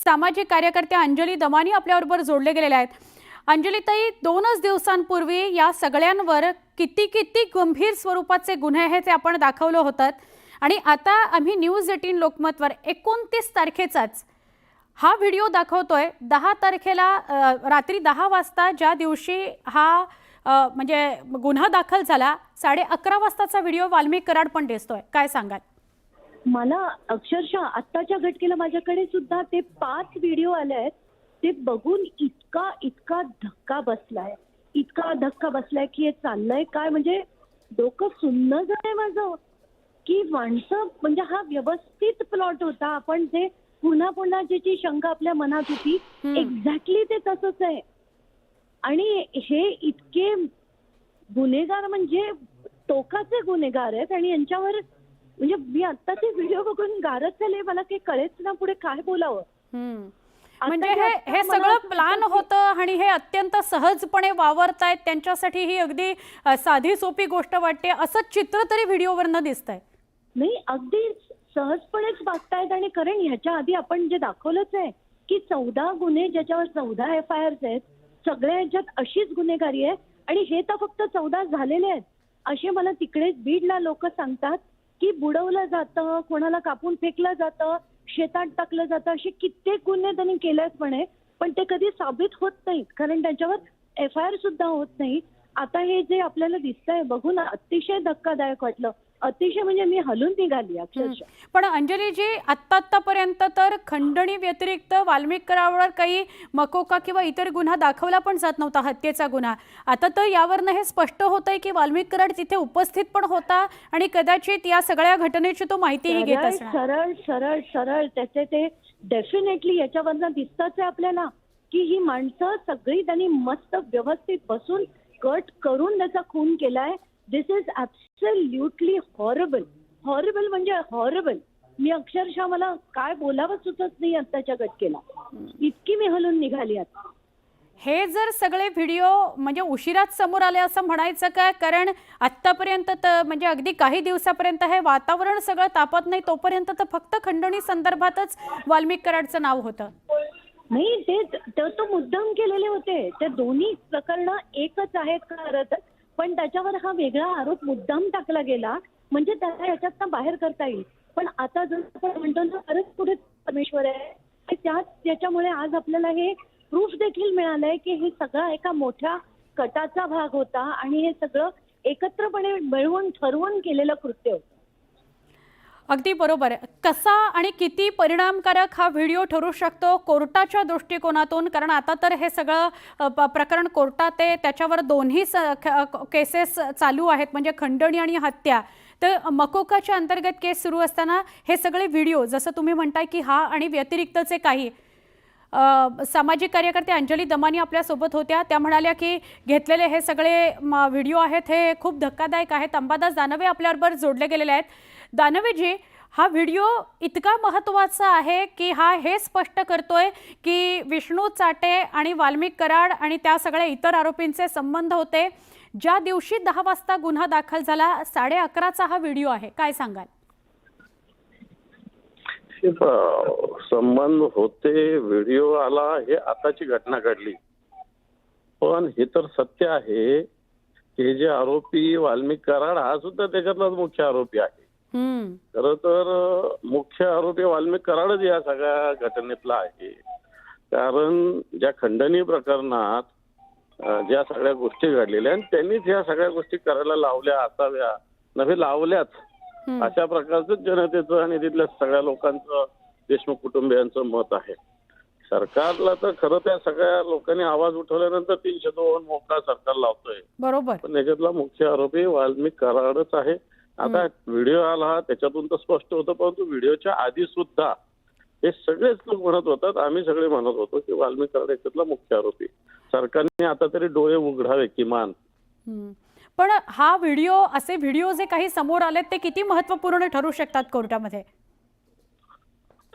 सामाजिक कार्यकर्त्या अंजली दमानी आपल्याबरोबर जोडले गेलेले आहेत। अंजलीताई, 2च दिवसांपूर्वी या सगळ्यांवर किती गंभीर स्वरूपाचे गुन्हे आहेत ते आपण दाखवलं होतं आणि आता आम्ही न्यूज 18 लोकमतवर 29 तारखेचाच हा व्हिडिओ दाखवतोय। 10 तारखेला रात्री 10 वाजता ज्या दिवशी हा म्हणजे गुन्हा दाखल झाला 11:30 वाजताचा व्हिडिओ वाल्मिक कराड पण दिसतोय, काय सांगाल? मला अक्षरशः आत्ताच्या घटनेला माझ्याकडे सुद्धा ते 5 व्हिडिओ आले आहेत। ते बघून इतका धक्का बसलाय की हे चाललंय काय, म्हणजे डोकं सुन्न झालंय माझं की माणसं म्हणजे हा व्यवस्थित प्लॉट होता। आपण जे पुन्हा जी शंका आपल्या मनात होती एक्झॅक्टली ते तसंच आहे। आणि हे इतके गुन्हेगार म्हणजे टोकाचे गुन्हेगार आहेत आणि यांच्यावर म्हणजे मी आता ते व्हिडिओ बघून गारच झाले, मला काही कळेच ना पुढे काय बोलावं। म्हणजे हे सगळं प्लॅन होतं आणि हे अत्यंत सहजपणे वावरतायत, त्यांच्यासाठी ही अगदी साधी सोपी गोष्ट वाटते असं चित्र तरी व्हिडिओवरनं दिसतंय। नाही, अगदी सहजपणेच वागतायत। आणि कारण ह्याच्या आधी आपण जे दाखवलंच आहे की 14 गुन्हे ज्याच्यावर 14 FIRs आहेत, सगळ्या ह्याच्यात अशीच गुन्हेगारी आहे। आणि हे तर फक्त 14 झालेले आहेत, असे मला तिकडे बीडला लोक सांगतात की बुडवलं जातं, कोणाला कापून फेकलं जातं, शेतात टाकलं जातं, असे कित्येक गुन्हे त्यांनी केलेत म्हणे। पण ते कधी साबित होत नाहीत कारण त्यांच्यावर FIR सुद्धा होत नाही। आता हे जे आपल्याला दिसतंय बघून अतिशय धक्कादायक वाटलं, अतिशय म्हणजे मी हलून निघाली अक्षरशः। पण अंजलीजी, आतापर्यंत तर खंडणी व्यतिरिक्त वाल्मिक कराडावर काही मकोका किंवा इतर गुन्हा दाखवला पण जात नव्हता, हत्येचा गुन्हा। आता तर यावरनं हे स्पष्ट होतंय की वाल्मिक कराड तिथे उपस्थित पण होता आणि कदाचित या सगळ्या घटनेची तो माहितीही घेत असणार। सरळ त्याचे ते डेफिनेटली याच्यावरनं दिसतच आहे आपल्याला की ही माणसं सगळी त्यांनी मस्त व्यवस्थित बसून कट करून त्याचा खून केलाय। दिस इज ॲब्सोल्युटली हॉरेबल म्हणजे हॉरेबल। मी अक्षरशः मला काय बोलावं सुचत नाही आत्ताच्या घटनेला, इतकी मी हलून निघाली आता। हे जर सगळे व्हिडिओ म्हणजे उशिराच समोर आले असं म्हणायचं काय? कारण आत्तापर्यंत तर म्हणजे अगदी काही दिवसापर्यंत हे वातावरण सगळं तापत नाही तोपर्यंत तर फक्त खंडणी संदर्भातच वाल्मिक कराडचं नाव होतं। नाही, ते तो मुद्दाम केलेले होते। ते दोन्ही प्रकरण एकच आहेत खरं तर, पण त्याच्यावर हा वेगळा आरोप मुद्दाम टाकला गेला म्हणजे त्याला याच्यातनं बाहेर करता येईल। पण आता जसं आपण म्हणतो ना, खरंच पुढे परमेश्वर आहे, त्याच्यामुळे आज आपल्याला हे प्रूफ देखील मिळालंय की हे सगळं एका मोठ्या कटाचा भाग होता आणि हे सगळं एकत्रपणे मिळवून ठरवून केलेलं कृत्य होतं। अगदी बरोबर आहे। कसा आणि किती परिणामकारक हा व्हिडिओ ठरू शकतो कोर्टाच्या दृष्टिकोनातून? कारण आता तर हे सगळं प्रकरण कोर्टात आहे, त्याच्यावर दोन्ही केसेस चालू आहेत म्हणजे खंडणी आणि हत्या। तर मकोकाच्या अंतर्गत केस सुरू असताना हे सगळे व्हिडिओ जसं तुम्ही म्हणताय की हा आणि व्यतिरिक्तचे काही सामाजिक कार्यकर्ते अंजली दमानी आपल्यासोबत होत्या, त्या म्हणाल्या की घेतलेले हे सगळे व्हिडिओ आहेत हे खूप धक्कादायक आहेत। अंबादास दानवे आपल्याबरोबर जोडले गेलेले आहेत। दानवेजी, हा व्हिडिओ इतका महत्त्वाचा आहे की हा हे स्पष्ट करतोय की विष्णू चाटे आणि वाल्मिक कराड आणि त्या सगळ्या इतर आरोपींचे संबंध होते। ज्या दिवशी 10 वाजता गुन्हा दाखल झाला 11:30चा हा व्हिडिओ आहे, काय सांगाल? संबंध होते, व्हिडिओ आला, हे आताची घटना घडली। पण हे तर सत्य आहे की हे जे आरोपी वाल्मिक कराड हा सुद्धा त्याच्यातलाच मुख्य आरोपी आहे। खरं तर मुख्य आरोपी वाल्मिक कराडच या सगळ्या घटनेतला आहे। कारण ज्या खंडणी प्रकरणात ज्या सगळ्या गोष्टी घडलेल्या आणि त्यांनीच या सगळ्या गोष्टी करायला लावल्या असाव्या, नव्हे लावल्याच, अशा प्रकारचं जनतेचं आणि तिथल्या सगळ्या लोकांचं, देशमुख कुटुंबियांचं मत आहे। सरकारला तर खरं त्या सगळ्या लोकांनी आवाज उठवल्यानंतर 302 मोका सरकार लावतोय, बरोबर। पण याच्यातला मुख्य आरोपी वाल्मिक कराडच आहे। आता व्हिडिओ आला त्याच्यातून तर स्पष्ट होतं, परंतु व्हिडिओच्या आधी सुद्धा हे सगळेच लोक म्हणत होतात, आम्ही सगळे म्हणत होतो की वाल्मिक कराड याच्यातला मुख्य आरोपी। सरकारने आता तरी डोळे उघडावे किमान। पण हा व्हिडिओ, असे व्हिडिओ जे काही समोर आलेत ते किती महत्त्वपूर्ण ठरू शकतात कोर्टामध्ये?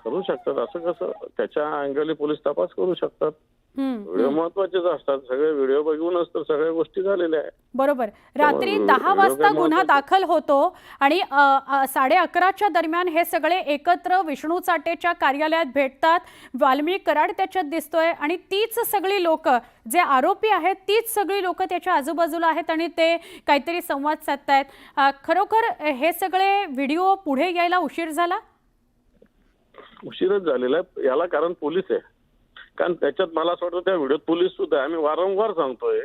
ठरवू शकतात. असं कसं? त्याच्या अँगली पोलीस तपास करू शकतात. व्हिडिओ महत्वाचेच असतात. सगळे व्हिडिओ बघूनच तर सगळ्या गोष्टी झालेल्या आहेत. बरोबर. रात्री त्यामुळे 10 व्हिडिओ वाजता काय गुन्हा महत्वाचे? दाखल होतो आणि 11:30च्या दरम्यान हे सगळे एकत्र विष्णू चाटेच्या कार्यालयात भेटतात. वाल्मिक कराड त्याच्यात दिसतोय आणि तीच सगळी लोक जे आरोपी आहेत तीच सगळी लोक त्याच्या आजूबाजूला आहेत आणि ते काहीतरी संवाद साधतायत. खरोखर हे सगळे व्हिडिओ पुढे यायला उशीर झाला? उशीरच झालेला आहे याला कारण पोलीस आहे. कारण त्याच्यात मला असं वाटतं त्या व्हिडिओत पोलीस सुद्धा आहे. आम्ही वारंवार सांगतोय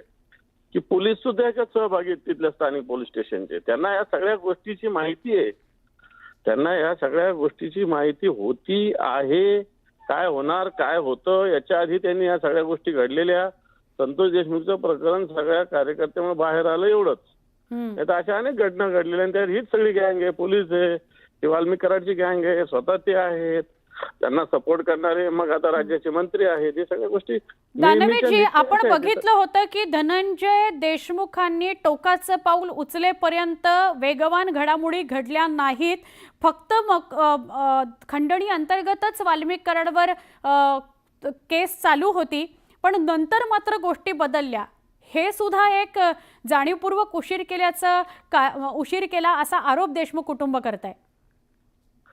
की पोलीस सुद्धा याच्यात सहभागी आहेत तिथल्या स्थानिक पोलीस स्टेशनचे. त्यांना या सगळ्या गोष्टीची माहिती आहे. त्यांना या सगळ्या गोष्टीची माहिती होती आहे. काय होणार काय होतं याच्या आधी त्यांनी या सगळ्या गोष्टी घडलेल्या. संतोष देशमुखचं प्रकरण सगळ्या कार्यकर्त्यामुळे बाहेर आलं एवढंच. नाही तर अशा अनेक घटना घडलेल्या आणि त्यात हीच सगळी गँग आहे. पोलीस आहे, ती वाल्मिक कराडची गँग आहे, स्वतः ते आहेत, त्यांना सपोर्ट करणारे मग आता राज्याचे मंत्री आहेत. हे सगळ्या गोष्टी दानवेजी, आपण बघितलं होतं की धनंजय देशमुखांनी टोकाचं पाऊल उचलेपर्यंत वेगवान घडामोडी घडल्या नाहीत. फक्त खंडणी अंतर्गतच वाल्मिक कराडवर केस चालू होती, पण नंतर मात्र गोष्टी बदलल्या. हे सुद्धा एक जाणीवपूर्वक उशीर केला असा आरोप देशमुख कुटुंब करत आहे.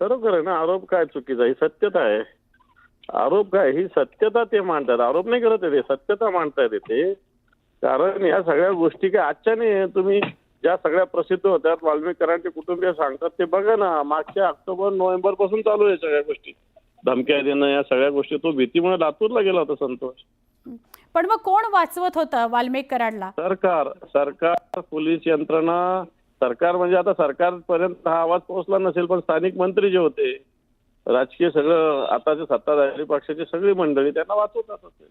खरोखर आहे ना. आरोप काय चुकीचा? ही सत्यता आहे. आरोप काय? ही सत्यता ते मांडतात. आरोप नाही करत आहे ते, सत्यता मांडतायत ते. कारण या सगळ्या गोष्टी काय आजच्या नाही. तुम्ही ज्या सगळ्या प्रसिद्ध होत्या वाल्मिक कराडचे कुटुंबीय सांगतात ते बघा ना. मागच्या ऑक्टोबर नोव्हेंबर पासून चालू आहे सगळ्या गोष्टी. धमक्या देणं या सगळ्या गोष्टी. तो भीतीमुळे लातूरला गेला होता संतोष. पण मग कोण वाचवत होतं वाल्मिक कराडला? सरकार, पोलीस यंत्रणा. सरकार म्हणजे आता सरकारपर्यंत हा आवाज पोहोचला नसेल, पण स्थानिक मंत्री जे होते, राजकीय सगळं आताचे सत्ताधारी पक्षाची सगळी मंडळी त्यांना वाचवतात होते.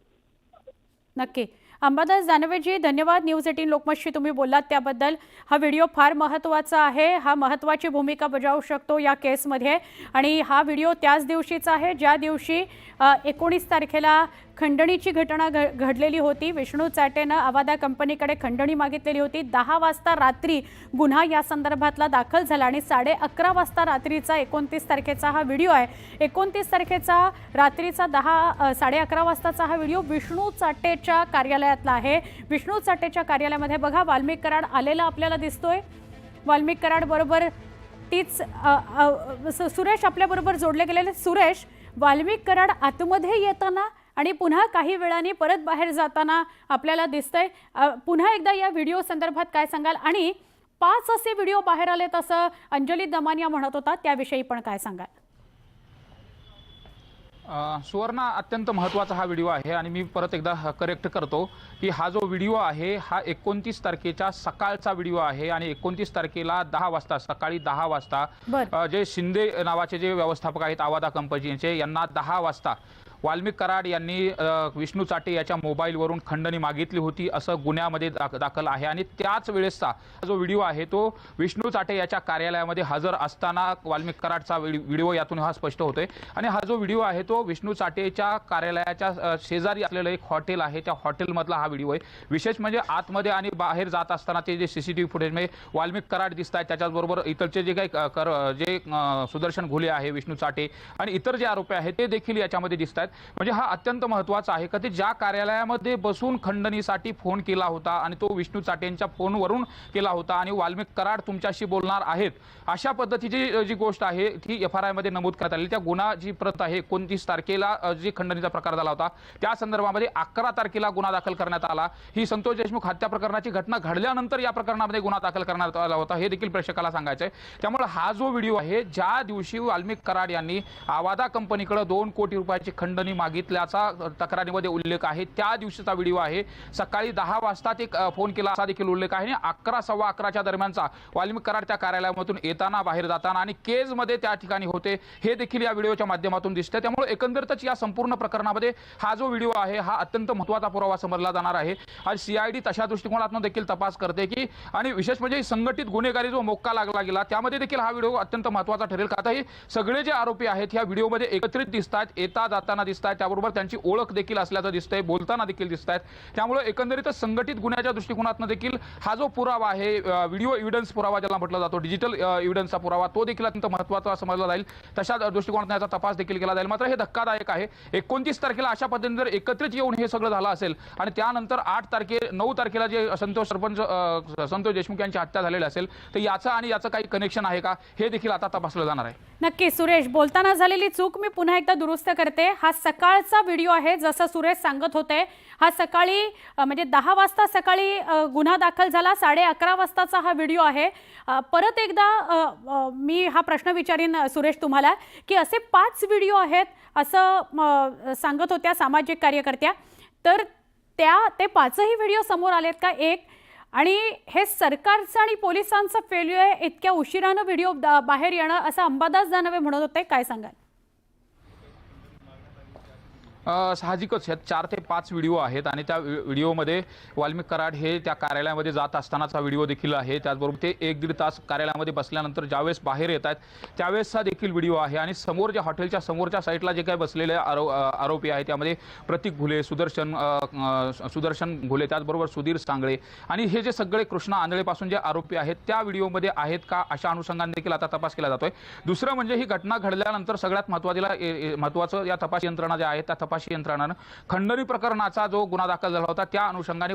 नक्की. अंबादास दानवेजी, धन्यवाद. न्यूज 18 लोकमतशी तुम्ही बोललात त्याबद्दल. हा व्हिडिओ फार महत्त्वाचा आहे. हा महत्त्वाची भूमिका बजावू शकतो या केसमध्ये आणि हा व्हिडिओ त्याच दिवशीचा आहे ज्या दिवशी 19 तारखेला खंडणीची घटना घडलेली होती. विष्णू चाटेनं अवादा कंपनीकडे खंडणी मागितलेली होती. 10 वाजता रात्री गुन्हा या संदर्भातला दाखल झाला आणि 11:30 वाजता रात्रीचा 29 तारखेचा हा व्हिडिओ आहे. 29 तारखेचा रात्रीचा 11:30 वाजताचा हा व्हिडिओ विष्णू चाटेच्या कार्यालयातला आहे. विष्णू चाटेच्या कार्यालयामध्ये बघा वाल्मिक कराड आलेला आपल्याला दिसतोय. वाल्मिक कराड बरोबर तीच सुरेश आपल्याबरोबर जोडले गेलेले. सुरेश, वाल्मिक कराड आतमध्ये येताना आणि पुन्हा काही वेळाने परत बाहेर जाताना आपल्याला दिसतंय. पुन्हा एकदा या व्हिडिओ संदर्भात काय सांगाल? आणि 5 असे व्हिडिओ बाहेर आलेत असं अंजली दमानिया म्हणत होता, त्याविषयी पण काय सांगाल? सुवर्णा, अत्यंत महत्त्वाचा हा व्हिडिओ आहे आणि मी परत एकदा करेक्ट करतो की हा जो व्हिडिओ आहे हा 29 तारखेचा सकाळचा व्हिडिओ आहे आणि 29 तारखेला 10 वाजता, सकाळी 10 वाजता जे शिंदे नावाचे जे व्यवस्थापक आहेत आवादा कंपनीचे, यांना 10 वाजता वाल्मिक कराड यांनी विष्णू चाटे याच्या मोबाईलवरून खंडणी मागितली होती असं गुन्ह्यामध्ये दाखल आहे. आणि त्याच वेळेसचा जो व्हिडिओ आहे तो विष्णू चाटे याच्या कार्यालयामध्ये हजर असताना वाल्मिक कराडचा व्हिडिओ यातून हा स्पष्ट होतोय. आणि हा जो व्हिडिओ आहे तो विष्णू चाटेच्या कार्यालयाच्या शेजारी असलेलं एक हॉटेल आहे, त्या हॉटेलमधला हा व्हिडिओ आहे. विशेष म्हणजे आतमध्ये आणि बाहेर जात असताना ते जे CCTV फुटेज मध्ये वाल्मिक कराड दिसत आहेत, त्याच्याबरोबर इतरचे जे काही जे सुदर्शन घुले आहे, विष्णू चाटे आणि इतर जे आरोपी आहेत ते देखील याच्यामध्ये दिसत आहेत. म्हणजे हा अत्यंत महत्त्वाचा आहे का ते ज्या कार्यालयामध्ये बसून खंडणीसाठी फोन केला होता आणि तो विष्णू चाटेंच्या फोनवरून केला होता आणि वाल्मिक कराड तुमच्याशी बोलणार आहेत अशा पद्धतीची जी गोष्ट आहे ती FRI मध्ये नमूद करण्यात आली. त्या गुन्हा जी प्रत आहे 29 तारखेला जी खंडणीचा प्रकार झाला होता त्या संदर्भामध्ये 11 तारखेला गुन्हा दाखल करण्यात आला. ही संतोष देशमुख हत्या प्रकरणाची घटना घडल्यानंतर या प्रकरणामध्ये गुन्हा दाखल करण्यात आला होता हे देखील प्रेक्षकाला सांगायचं आहे. त्यामुळे हा जो व्हिडिओ आहे ज्या दिवशी वाल्मिक कराड यांनी आवादा कंपनीकडे 2 कोटी रुपयाची खंडणी मागितल्याचा तक्रारीमध्ये उल्लेख आहे त्या दिवशीचा व्हिडिओ आहे. सकाळी 10 वाजता ते फोन केला असा देखील उल्लेख आहे. 11 सव्वा 11च्या दरम्यानचा वाल्मिक कराड त्या कार्यालयामधून येताना बाहेर जाताना आणि केजमध्ये त्या ठिकाणी होते हे देखील या व्हिडिओच्या माध्यमातून दिसते. त्यामुळे एकंदरीतच या संपूर्ण प्रकरणामध्ये हा जो व्हिडिओ आहे हा अत्यंत महत्त्वाचा पुरावा समजला जाणार आहे. आणि CID तशा दृष्टिकोनातून देखील तपास करते की आणि विशेष म्हणजे संघटित गुन्हेगारी जो मोक्का लागला गेला त्यामध्ये देखील हा व्हिडिओ अत्यंत महत्त्वाचा ठरेल. का आता हे सगळे जे आरोपी आहेत या व्हिडिओमध्ये एकत्रित दिसतात, येता जाताना दिसत आहेत, त्याबरोबर त्यांची ओळख देखील असल्याचं दिसतंय, बोलताना देखील दिसत आहेत. त्यामुळे एकंदरीतच संघटित गुन्ह्याच्या दृष्टिकोनातून देखील हा जो पुरावा आहे, व्हिडिओ एव्हिडन्स पुरावा ज्याला म्हटलं जातो, डिजिटल एव्हिडन्सचा पुरावा, तो देखील अत्यंत महत्त्वाचा समजला जाईल. तशा दृष्टिकोनातून याचा तपास देखील केला जाईल. मात्र हे धक्कादायक आहे. 29 तारखेला अशा पद्धतीने जर एकत्रित येऊन हे सगळं झालं असेल आणि त्यानंतर 9 तारखेला जे संतोष देशमुख यांची हत्या झालेली असेल, तर याचं काही कनेक्शन आहे का, हे देखील आता तपासलं जाणार आहे. नक्की सुरेश, बोलताना झालेली चूक मी पुन्हा एकदा दुरुस्त करते. हा सकाळचा व्हिडिओ आहे, जसं सुरेश सांगत होते. हा सकाळी म्हणजे 10 वाजता सकाळी गुन्हा दाखल झाला, 11:30 वाजताचा हा व्हिडिओ आहे. परत एकदा मी हा प्रश्न विचारीन सुरेश तुम्हाला, की असे 5 व्हिडिओ आहेत असं सांगत होत्या सामाजिक कार्यकर्त्या, तर ते 5ही व्हिडिओ समोर आलेत का? एक, आणि हे सरकारचं आणि पोलिसांचं फेल्युअर आहे, इतक्या उशिरानं व्हिडिओ बाहेर येणं, असं अंबादास दानवे म्हणत होते, काय सांगाल? साहजिकच ह्यात 4 ते 5 व्हिडिओ आहेत आणि त्या व्हिडिओमध्ये वाल्मिक कराड हे त्या कार्यालयामध्ये जात असतानाचा व्हिडिओ देखील आहे. त्याचबरोबर ते 1-1.5 तास कार्यालयामध्ये बसल्यानंतर ज्यावेळेस बाहेर येत आहेत त्यावेळेसचा देखील व्हिडिओ आहे. आणि समोर जे हॉटेलच्या समोरच्या साईडला जे काही बसलेले आरोपी आहेत त्यामध्ये प्रतीक घुले, सुदर्शन घुले, त्याचबरोबर सुधीर सांगळे आणि हे जे सगळे कृष्णा आंधळेपासून जे आरोपी आहेत त्या व्हिडिओमध्ये आहेत का, अशा अनुषंगाने देखील आता तपास केला जातोय. दुसरं म्हणजे ही घटना घडल्यानंतर सगळ्यात महत्त्वाचं या तपास यंत्रणा ज्या आहेत त्या तपास यंत्रणानं खंडणी प्रकरणाचा जो गुन्हा दाखल झाला होता त्या अनुषंगाने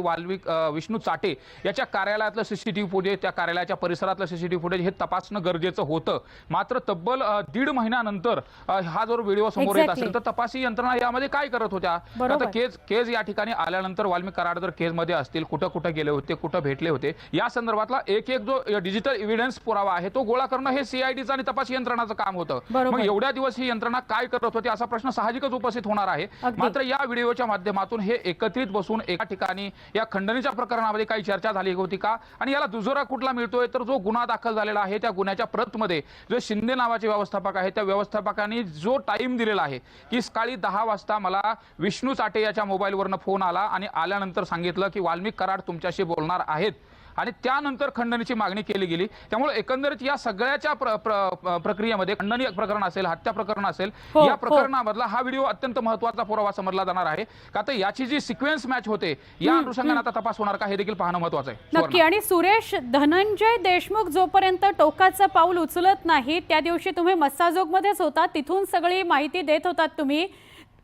विष्णू चाटे याच्या कार्यालयातलं सीसीटीव्ही फुटेज, त्या कार्यालयाच्या परिसरातलं सीसीटीव्ही फुटेज हे तपासणं गरजेचं होतं. मात्र तब्बल 1.5 महिन्यानंतर हा जो व्हिडिओ समोर येत असेल तर तपासी यंत्रणा यामध्ये काय करत होत्या? आता केज या ठिकाणी आल्यानंतर वाल्मिक कराड जर केजमध्ये असतील, कुठं गेले होते, कुठं भेटले होते, या संदर्भातला एक जो डिजिटल एव्हिडन्स पुरावा आहे तो गोळा करणं हे सीआयडीचं आणि तपास यंत्रणाचं काम होतं. मग एवढ्या दिवस ही यंत्रणा काय करत होती असा प्रश्न साहजिकच उपस्थित होणार आहे. मात्र या व्हिडिओच्या माध्यमातून हे एकत्रित बसून एका ठिकाणी या खंडणीच्या प्रकरणामध्ये काही चर्चा झाली होती का, आणि याला दुजोरा कुठला मिळतोय, तर जो गुन्हा दाखल झालेला आहे त्या गुन्ह्याच्या प्रतमध्ये जो शिंदे नावाचे व्यवस्थापक आहे त्या व्यवस्थापकांनी जो टाइम दिलेला आहे की सकाळी 10 वाजता मला विष्णू चाटे याच्या मोबाईलवरनं फोन आला आणि आल्यानंतर सांगितलं की वाल्मिक कराड तुमच्याशी बोलणार आहेत आणि त्यानंतर खंडणीची मागणी केली गेली. त्यामुळे एकंदरीत या सगळ्याच्या प्रक्रियेमध्ये खंडणी प्रकरण असेल, हत्या प्रकरण असेल, या प्रकरणामधला हा व्हिडिओ अत्यंत महत्त्वाचा पुरावा समजला जाणार आहे का, तर याची जी सिक्वेन्स मॅच होते या अनुषंगाने आता तपास होणार का हे देखील पाहणं महत्त्वाचं आहे. नक्की. आणि सुरेश, धनंजय देशमुख जोपर्यंत टोकाचं पाऊल उचलत नाही, त्या दिवशी तुम्ही मस्साजोगमध्येच होता, तिथून सगळी माहिती देत होतात तुम्ही,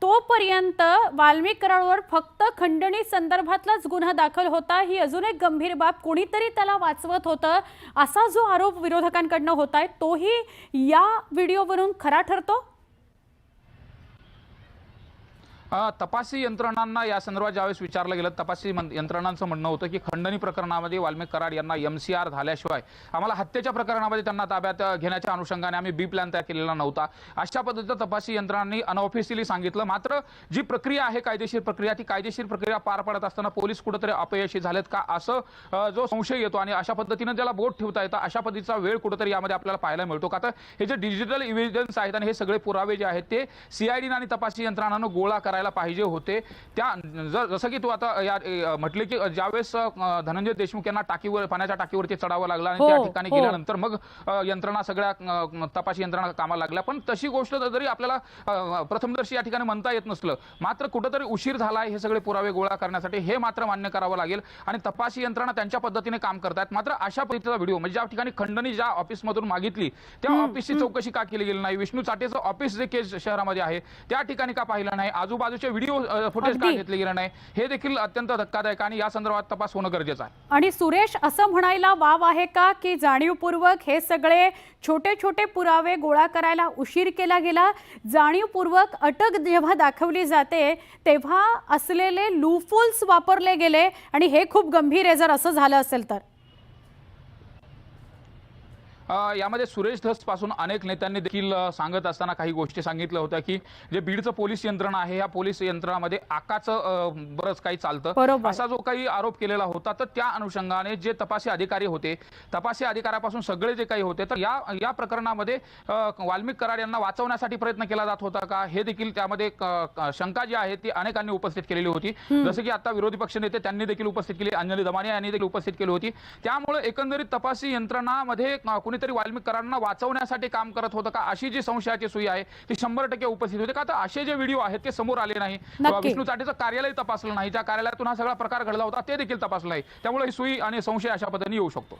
तोपर्यंत वाल्मिक कराडवर फक्त खंडणी संदर्भातलाच गुन्हा दाखल होता. ही अजून एक गंभीर बाब, कोणीतरी त्याला वाचवत होतं असा जो आरोप विरोधकांकडनं होत आहे तोही या व्हिडिओवरून खरा ठरतो. तपासी यंत्रणांना या संदर्भात ज्यावेळेस विचारलं गेलं, तपासी यंत्रणांचं म्हणणं होतं की खंडणी प्रकरणामध्ये वाल्मिक कराड यांना MCR झाल्याशिवाय आम्हाला हत्येच्या प्रकरणामध्ये त्यांना ताब्यात घेण्याच्या अनुषंगाने आम्ही बी प्लॅन तयार केलेला नव्हता, अशा पद्धतीचं तपासी यंत्रणांनी अनऑफिशियली सांगितलं. मात्र जी प्रक्रिया आहे कायदेशीर प्रक्रिया, ती कायदेशीर प्रक्रिया पार पडत असताना पोलीस कुठेतरी अपयशी झालेत का असं जो संशय येतो आणि अशा पद्धतीनं त्याला बोट ठेवता येतं, अशा पद्धतीचा वेळ कुठेतरी यामध्ये आपल्याला पाहायला मिळतो. का तर हे जे डिजिटल एव्हिडन्स आहेत आणि हे सगळे पुरावे जे आहेत ते CID आणि तपासी यंत्रणांना गोळा करायला पाहिजे होते. त्या जसं की तू आता म्हटले की ज्यावेळेस धनंजय देशमुख यांना पाण्याच्या टाकीवरती चढावं लागलं आणि त्या ठिकाणी गेल्यानंतर मग यंत्रणा सगळ्या तपासी यंत्रणा कामाला लागल्या, पण तशी गोष्ट जरी आपल्याला प्रथमदर्शी या ठिकाणी म्हणता येत नसलं, मात्र कुठेतरी उशीर झालाय हे सगळे पुरावे गोळा करण्यासाठी, हे मात्र मान्य करावं लागेल. आणि तपासी यंत्रणा त्यांच्या पद्धतीने काम करतात. मात्र अशा पद्धतीचा व्हिडिओ म्हणजे ज्या ठिकाणी खंडणी ज्या ऑफिसमधून मागितली त्या ऑफिसची चौकशी का केली गेली नाही, विष्णू चाटेचं ऑफिस जे केज शहरामध्ये आहे त्या ठिकाणी का पाहिलं नाही, आजूबाजूचे व्हिडिओ फुटेज का घेतले गेले नाही, हे देखील अत्यंत धक्कादायक आणि या संदर्भात तपास होणं गरजेचं आहे. आणि सुरेश, असं म्हणायला वाव आहे का की जाणीवपूर्वक हे सगळे छोटे छोटे पुरावे गोळा करायला उशीर केला गेला, जाणीवपूर्वक अटक जेव्हा दाखवली जाते तेव्हा असलेले लूफहोल्स वापरले गेले आणि हे खूप गंभीर आहे जर असं झालं असेल तर? यामध्ये सुरेश धस पासून अनेक नेत्यांनी देखील सांगत असताना काही गोष्टी सांगितल्या होत्या की जे बीडचं पोलीस यंत्रणा आहे या पोलीस यंत्रणामध्ये आकाचं बरंच काही चालतं असा जो काही आरोप केलेला होता, तर त्या अनुषंगाने जे तपासी अधिकारी होते, तपासी अधिकाऱ्यापासून सगळे जे काही होते, तर या प्रकरणामध्ये वाल्मिक कराड यांना वाचवण्यासाठी प्रयत्न केला जात होता का, हे देखील त्यामध्ये शंका जी आहे ती अनेकांनी उपस्थित केलेली होती. जसं की आता विरोधी पक्षनेते त्यांनी देखील उपस्थित केली, अंजली दमानिया यांनी देखील उपस्थित केली होती. त्यामुळे एकंदरीत तपासी यंत्रणामध्ये कोणीतरी वाल्मिक कराडांना वाचवण्यासाठी काम करत होतं का, अशी जी संशयाची सुई आहे ती 100% उपस्थित होते का. तर असे जे व्हिडिओ आहेत ते समोर आले नाही. नक्की. विष्णू चाटेचं कार्यालय तपासलं नाही, ज्या कार्यालयातून हा सगळा प्रकार घडला होता ते देखील तपासलं नाही. त्यामुळे ही सुई आणि संशय अशा पद्धतीने येऊ शकतो.